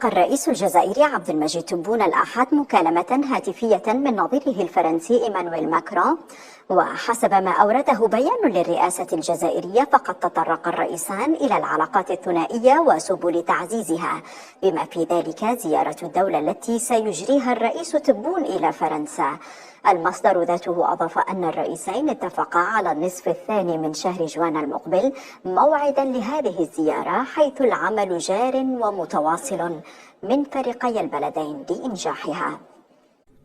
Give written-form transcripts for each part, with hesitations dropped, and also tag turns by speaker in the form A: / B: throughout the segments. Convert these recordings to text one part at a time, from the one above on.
A: تلقى الرئيس الجزائري عبد المجيد تبون الأحد مكالمة هاتفية من نظيره الفرنسي إيمانويل ماكرون، وحسب ما أورده بيان للرئاسة الجزائرية فقد تطرق الرئيسان إلى العلاقات الثنائية وسبل تعزيزها، بما في ذلك زيارة الدولة التي سيجريها الرئيس تبون إلى فرنسا. المصدر ذاته أضاف أن الرئيسين اتفقا على النصف الثاني من شهر جوان المقبل موعدا لهذه الزيارة، حيث العمل جار ومتواصل من فريقي البلدين لإنجاحها.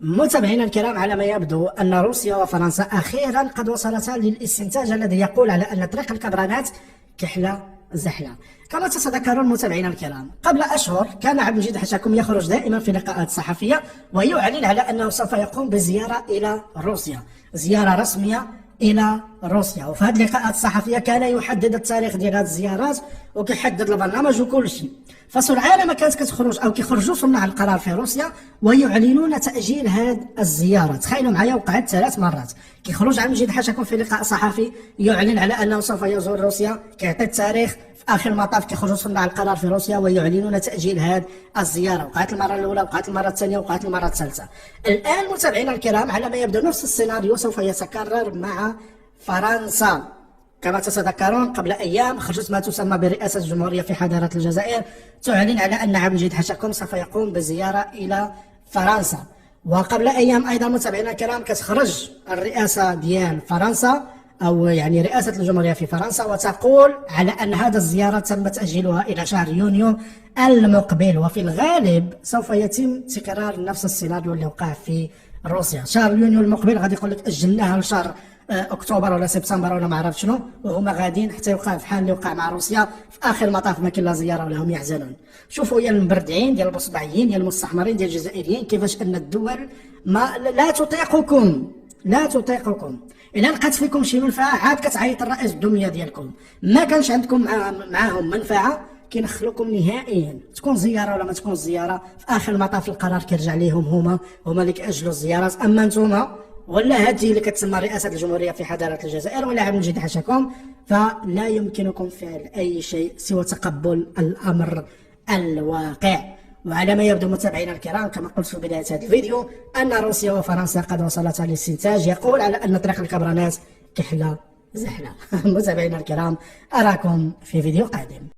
B: متابعينا الكرام، على ما يبدو أن روسيا وفرنسا أخيرا قد وصلتا للاستنتاج الذي يقول على أن طريق الكبرانات كحلة زحلة. كما تتذكرون متابعينا الكرام، قبل أشهر كان عبد المجيد حشاكم يخرج دائما في لقاءات صحفية ويعلن على أنه سوف يقوم بزيارة إلى روسيا، زيارة رسمية إلى روسيا. وفي هذه اللقاءات الصحفية كان يحدد التاريخ ديال هذه الزيارات وكيحدد البرنامج وكل شيء. فسرعان ما كانت كتخرج أو كيخرجوا صناع القرار في روسيا ويعلنون تأجيل هذه الزيارة. تخيلوا معايا، وقعت 3 مرات. كيخرج عبد المجيد حشاكم في لقاء صحفي يعلن على أنه سوف يزور روسيا، كيعطي التاريخ، في آخر المطاف كيخرجوا صناع القرار في روسيا ويعلنون تأجيل هذه الزيارة. وقعت المرة الأولى، وقعت المرة الثانية، وقعت المرة الثالثة. الآن متابعينا الكرام، على ما يبدو نفس السيناريو سوف يتكرر مع فرنسا. كما تتذكرون قبل أيام خرجت ما تسمى برئاسة الجمهورية في حضارة الجزائر تعلن على أن عبد المجيد حشاكم سوف يقوم بزيارة إلى فرنسا. وقبل أيام أيضا متابعينا الكرام كتخرج الرئاسة ديال فرنسا أو يعني رئاسة الجمهورية في فرنسا وتقول على أن هذا الزيارة تم تأجيلها إلى شهر يونيو المقبل. وفي الغالب سوف يتم تكرار نفس السيناريو اللي وقع في روسيا. شهر يونيو المقبل غادي يقول لك أجلناها لشهر اكتوبر ولا سبتمبر ولا ما عرفت شنو، وهما غاديين حتى يوقع في حال اللي وقع مع روسيا في اخر المطاف ما كاين لا زياره ولا هم يحزنون. شوفوا يا المبردعين ديال البصبعيين ديال المستحمرين ديال الجزائريين كيفاش ان الدول ما لا تطيقكم، لا تطيقكم. الا لقات فيكم شي منفعه عاد كتعيط الرئيس الدنيا ديالكم، ما كانش عندكم معاهم منفعه كينخلوكم نهائيا، تكون زياره ولا ما تكون زياره في اخر المطاف القرار كيرجع ليهم هما اللي كيأجلوا الزيارات. اما نتوما ولا هذه اللي كتسمى رئاسة الجمهورية في حضارة الجزائر ولا عبد المجيد حشاكم فلا يمكنكم فعل أي شيء سوى تقبل الأمر الواقع. وعلى ما يبدو متابعينا الكرام، كما قلت في بداية هذا الفيديو، أن روسيا وفرنسا قد وصلتا لاستنتاج يقول على أن طريق الكبرانات كحلة زحلة. متابعينا الكرام، أراكم في فيديو قادم.